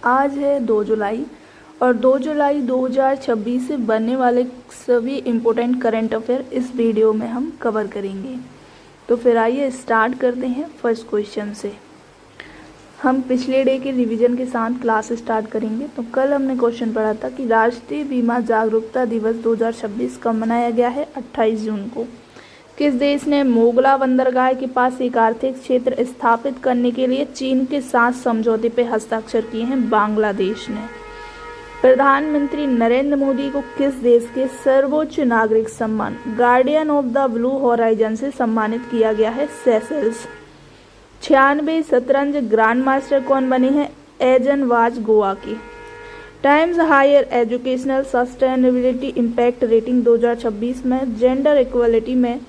आज है 2 जुलाई और 2 जुलाई 2026 से बनने वाले सभी इम्पोर्टेंट करंट अफेयर इस वीडियो में हम कवर करेंगे। तो फिर आइए स्टार्ट करते हैं फर्स्ट क्वेश्चन से। हम पिछले डे के रिवीजन के साथ क्लास स्टार्ट करेंगे। तो कल हमने क्वेश्चन पढ़ा था कि राष्ट्रीय बीमा जागरूकता दिवस 2026 कब मनाया गया है? 28 जून को। किस देश ने मोगला बंदरगाह के पास एक आर्थिक क्षेत्र स्थापित करने के लिए चीन के साथ समझौते पर हस्ताक्षर किए हैं? बांग्लादेश ने। प्रधानमंत्री नरेंद्र मोदी को किस देश के सर्वोच्च नागरिक सम्मान guardian of the blue horizon से सम्मानित किया गया है? सेशेल्स। 96 शतरंज ग्रैंड मास्टर कौन बने हैं? एजन वाज गोवा के। Times higher educational sustainability impact rating 2026 में जेंडर इक्वलिटी में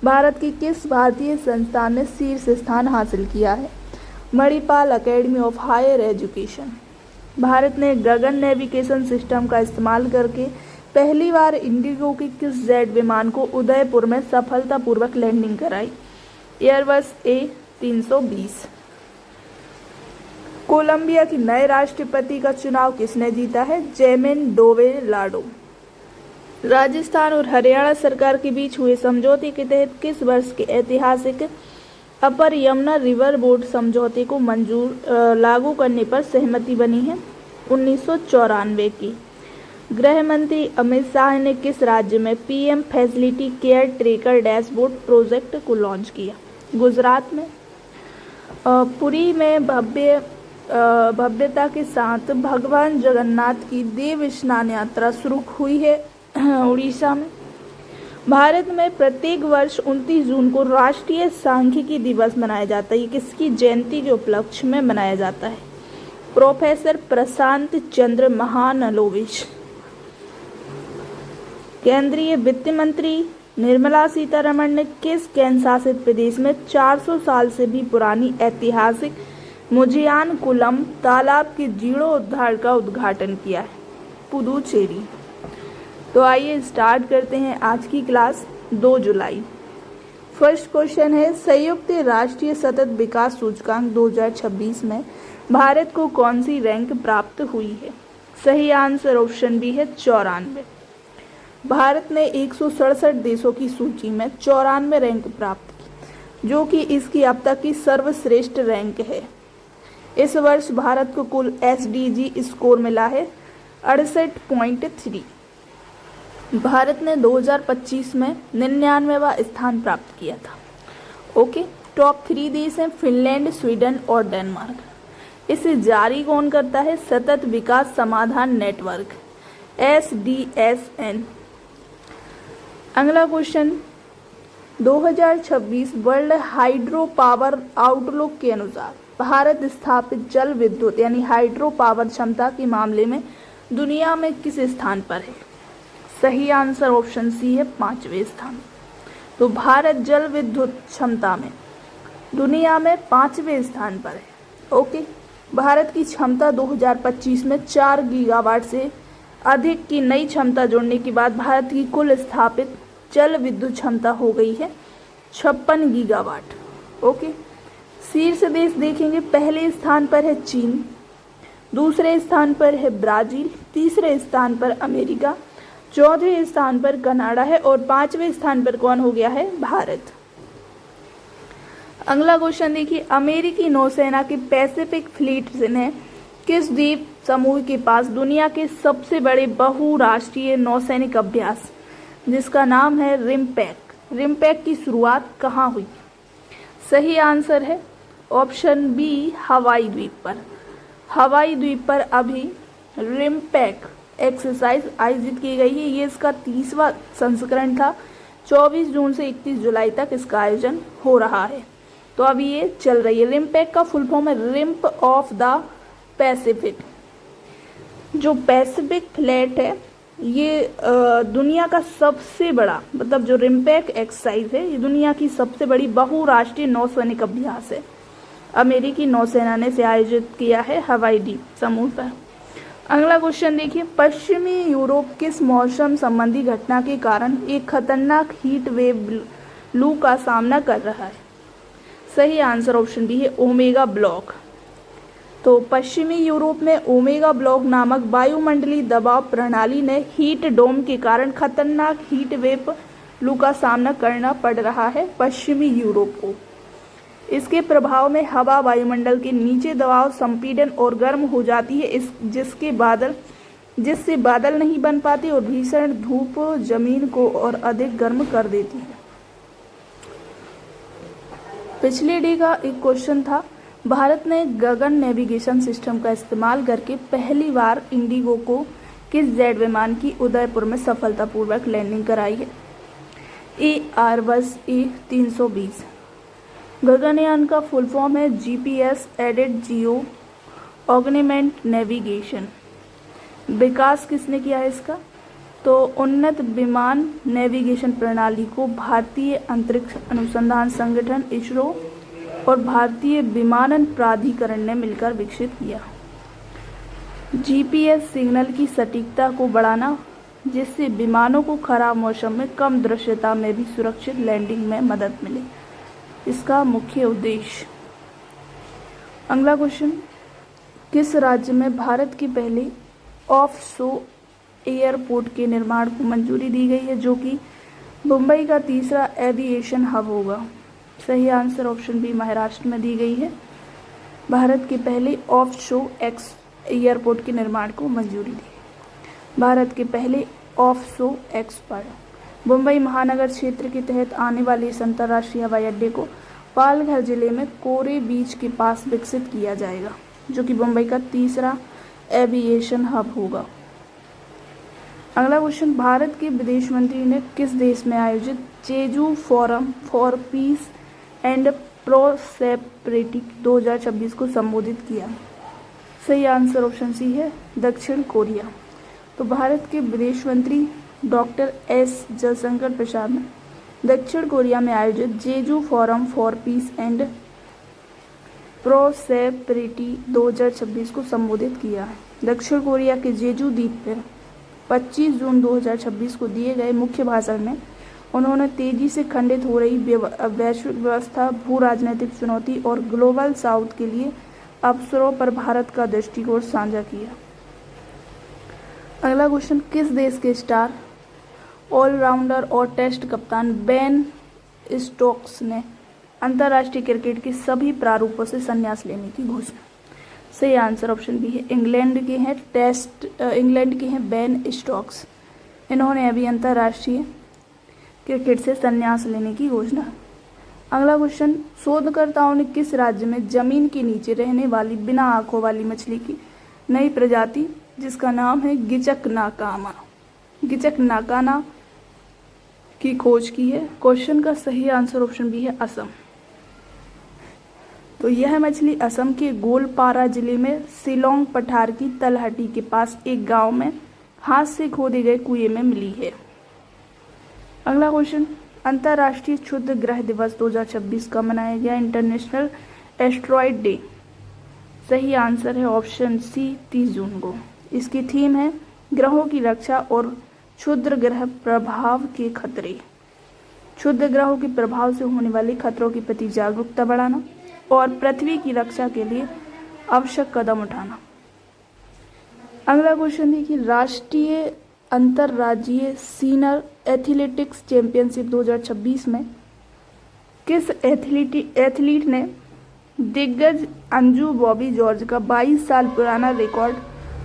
भारत की किस भारतीय संस्थान ने शीर्ष स्थान हासिल किया है? Manipal academy of higher education. Bharat ने गगन नेविगेशन सिस्टम का इस्तेमाल करके पहली बार इंडिगो के किस जेट विमान को उदयपुर में सफलतापूर्वक लैंडिंग कराई? Airbus A320। कोलंबिया के नए राष्ट्रपति का चुनाव किसने जीता है? जेमिन डोवेलाडो। राजस्थान और हरियाणा सरकार के बीच हुए समझौते के तहत किस वर्ष के ऐतिहासिक अपर यमुना रिवर बोर्ड समझौते को लागू करने पर सहमति बनी है? 1994 की। गृह मंत्री अमित शाह ने किस राज्य में PM facility care tracker dashboard project को लॉन्च किया? गुजरात में। पुरी में भव्यता के साथ भगवान जगन्नाथ की देव स्नान यात्रा शुरू हुई है उड़ीसा में। भारत में प्रत्येक वर्ष 29 जून को राष्ट्रीय सांख्यिकी दिवस मनाया जाता है। ये किसकी जयंती के उपलक्ष्य में मनाया जाता है? प्रोफेसर प्रशांत चंद्र महानलोविश। केंद्रीय वित्त मंत्री निर्मला सीतारमण ने किस केंद्र शासित प्रदेश में 400 साल से भी पुरानी ऐतिहासिक मुजियानकुलम तालाब के जीर्णोद्धार का उद्घाटन किया है? पुदुचेरी। तो आइए स्टार्ट करते हैं आज की क्लास। 2 जुलाई। फर्स्ट क्वेश्चन है, संयुक्त राष्ट्रीय सतत विकास सूचकांक 2026 में भारत को कौन सी रैंक प्राप्त हुई है? सही आंसर ऑप्शन बी है 94। भारत ने 167 देशों की सूची में 94 रैंक प्राप्त की, जो कि इसकी अब तक की सर्वश्रेष्ठ रैंक है। इस वर्ष भारत को कुल SDG स्कोर मिला है 68.3। भारत ने 2025 में 99वां स्थान प्राप्त किया था। ओके, टॉप 3 देश हैं फिनलैंड, स्वीडन और डेनमार्क। इसे जारी कौन करता है? सतत विकास समाधान नेटवर्क SDSN। अगला question, 2026 world hydro power outlook के अनुसार भारत स्थापित जल विद्युत यानी हाइड्रो पावर क्षमता के मामले में दुनिया में किस स्थान पर है? सही आंसर ऑप्शन सी है 5वें स्थान। तो भारत जल विद्युत क्षमता में दुनिया में 5वें स्थान पर है। ओके, भारत की क्षमता 2025 में 4 गीगावाट से अधिक की नई क्षमता जोड़ने के बाद भारत की कुल स्थापित जल विद्युत क्षमता हो गई है 56 गीगावाट। ओके, शीर्ष देश देखेंगे, पहले स्थान पर है चीन, दूसरे स्थान पर है ब्राजील, तीसरे स्थान पर अमेरिका, चौथे स्थान पर कनाडा है और 5वें स्थान पर कौन हो गया है? भारत। अगला क्वेश्चन देखिए, अमेरिकी नौसेना की पैसिफिक फ्लीट ने किस द्वीप समूह के पास दुनिया के सबसे बड़े बहुराष्ट्रीय नौसैनिक अभ्यास जिसका नाम है रिम्पैक की शुरुआत कहाँ हुई? सही आंसर है ऑप्शन बी हवाई द्वीप पर। हवाई द्वीप पर अभी रिम्पैक एक्सरसाइज आयोजित की गई है। ये इसका 30वां संस्करण था। 24 जून से 31 जुलाई तक इसका आयोजन हो रहा है। तो अभी ये चल रही है। रिम्पैक का फुल फॉर्म है रिम्प ऑफ द पैसिफिक। जो पैसिफिक फ्लैट है ये दुनिया का सबसे बड़ा, मतलब जो रिम्पैक एक्सरसाइज है ये दुनिया की सबसे बड़ी बहुराष्ट्रीय नौसैनिक अभ्यास है। अमेरिकी नौसेना ने इसे आयोजित किया है हवाई द्वीप समूह पर। अगला क्वेश्चन देखिए, पश्चिमी यूरोप किस मौसम संबंधी घटना के कारण एक खतरनाक हीट वेव लू का सामना कर रहा है? सही आंसर ऑप्शन बी है ओमेगा ब्लॉक। तो पश्चिमी यूरोप में ओमेगा ब्लॉक नामक वायुमंडलीय दबाव प्रणाली ने हीट डोम के कारण खतरनाक हीट वेव लू का सामना करना पड़ रहा है पश्चिमी यूरोप को। इसके प्रभाव में हवा वायुमंडल के नीचे दबाव संपीड़न और गर्म हो जाती है, जिससे बादल नहीं बन पाते और भीषण धूप जमीन को और अधिक गर्म कर देती है। पिछले डे का एक क्वेश्चन था, भारत ने गगन नेविगेशन सिस्टम का इस्तेमाल करके पहली बार इंडिगो को किस जेट विमान की उदयपुर में सफलतापूर्वक लैंडिंग कराई है? Airbus A320। गगनयान का फुल फॉर्म है GPS aided geo augmented navigation. विकास किसने किया है इसका? तो उन्नत विमान नेविगेशन प्रणाली को भारतीय अंतरिक्ष अनुसंधान संगठन इसरो और भारतीय विमानन प्राधिकरण ने मिलकर विकसित किया। GPS सिग्नल की सटीकता को बढ़ाना, जिससे विमानों को खराब मौसम में कम दृश्यता में भी सुरक्षित लैंडिंग में मदद मिले, इसका मुख्य उद्देश्य। अगला क्वेश्चन, किस राज्य में भारत के पहले ऑफशोर एयरपोर्ट के निर्माण को मंजूरी दी गई है, जो कि मुंबई का तीसरा एविएशन हब होगा? सही आंसर ऑप्शन बी महाराष्ट्र में दी गई है। भारत के पहले ऑफशोर एयरपोर्ट के निर्माण को मंजूरी दी। भारत के पहले ऑफशोर एक्सपर्ट मुंबई महानगर क्षेत्र के तहत आने वाले इस अंतर्राष्ट्रीय हवाई अड्डे को पालघर जिले में कोरे बीच के पास विकसित किया जाएगा, जो कि मुंबई का तीसरा एविएशन हब होगा। अगला क्वेश्चन, भारत के विदेश मंत्री ने किस देश में आयोजित Jeju forum for peace and prosperity 2026 को संबोधित किया? सही आंसर ऑप्शन सी है दक्षिण कोरिया। तो भारत के विदेश मंत्री डॉक्टर एस जयशंकर प्रसाद ने दक्षिण कोरिया में आयोजित Jeju forum for peace and prosperity 2026 को संबोधित किया है। दक्षिण कोरिया के जेजू द्वीप पर 25 जून 2026 को दिए गए मुख्य भाषण में उन्होंने तेजी से खंडित हो रही वैश्विक व्यवस्था, भू राजनीतिक चुनौती और ग्लोबल साउथ के लिए अवसरों पर भारत का दृष्टिकोण साझा किया। अगला क्वेश्चन, किस देश के स्टार ऑलराउंडर और टेस्ट कप्तान बेन स्टोक्स ने अंतर्राष्ट्रीय क्रिकेट के सभी प्रारूपों से संन्यास लेने की घोषणा? सही आंसर ऑप्शन बी है इंग्लैंड के हैं बेन स्टोक्स। इन्होंने अभी अंतर्राष्ट्रीय क्रिकेट से संन्यास लेने की घोषणा। अगला क्वेश्चन, शोधकर्ताओं ने किस राज्य में जमीन के नीचे रहने वाली बिना आंखों वाली मछली की नई प्रजाति, जिसका नाम है गिचक नाकाना की खोज की है? क्वेश्चन का सही आंसर ऑप्शन बी है असम। तो यह मछली असम के गोलपारा जिले में शिलोंग पठार की तलहटी के पास एक गांव में हाथ से खोदे गए कुएं में मिली है। अगला क्वेश्चन, अंतर्राष्ट्रीय क्षुद्र ग्रह दिवस 2026 का मनाया गया? International asteroid day. सही आंसर है ऑप्शन सी 30 जून को। इसकी थीम है ग्रहों की रक्षा और क्षुद्र ग्रह प्रभाव के खतरे। क्षुद्र ग्रहों के प्रभाव से होने वाले खतरों के प्रति जागरूकता बढ़ाना और पृथ्वी की रक्षा के लिए आवश्यक कदम उठाना। अगला क्वेश्चन है कि राष्ट्रीय अंतर्राज्यीय सीनियर एथलेटिक्स चैंपियनशिप 2026 में किस एथलीट ने दिग्गज अंजू बॉबी जॉर्ज का 22 साल पुराना रिकॉर्ड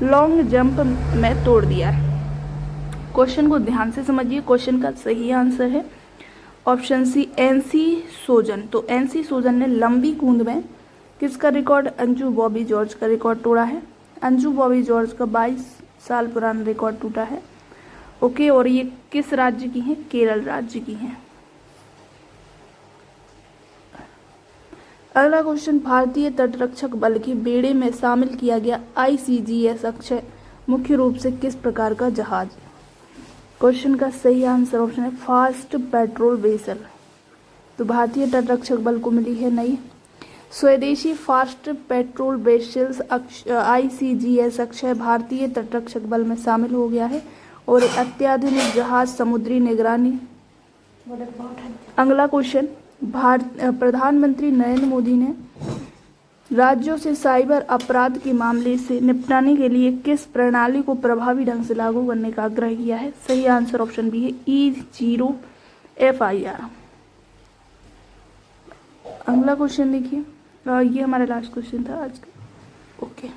लॉन्ग जंप में तोड़ दिया है? क्वेश्चन को ध्यान से समझिए। क्वेश्चन का सही आंसर है ऑप्शन सी एनसी सोजन। तो एनसी सोजन ने लंबी कूद में किसका रिकॉर्ड? अंजू बॉबी जॉर्ज का रिकॉर्ड तोड़ा है। अंजू बॉबी जॉर्ज का 22 साल पुराना रिकॉर्ड टूटा है। ओके, और ये किस राज्य की हैं? केरल राज्य की हैं। अगला क्वेश्चन, भारतीय तटरक्षक बल के बेड़े में शामिल किया गया ICGS अक्षय मुख्य रूप से किस प्रकार का जहाज? क्वेश्चन का सही आंसर ऑप्शन है फास्ट पेट्रोल वेसल। तो भारतीय तटरक्षक बल को मिली है नई स्वदेशी fast patrol vessels ICGS Akshay भारतीय तटरक्षक बल में शामिल हो गया है और एक अत्याधुनिक जहाज समुद्री निगरानी। अगला क्वेश्चन, प्रधानमंत्री नरेंद्र मोदी ने राज्यों से साइबर अपराध के मामले से निपटाने के लिए किस प्रणाली को प्रभावी ढंग से लागू करने का आग्रह किया है? सही आंसर ऑप्शन बी है E0FIR। अगला क्वेश्चन देखिए, ये हमारा लास्ट क्वेश्चन था आज का। ओके।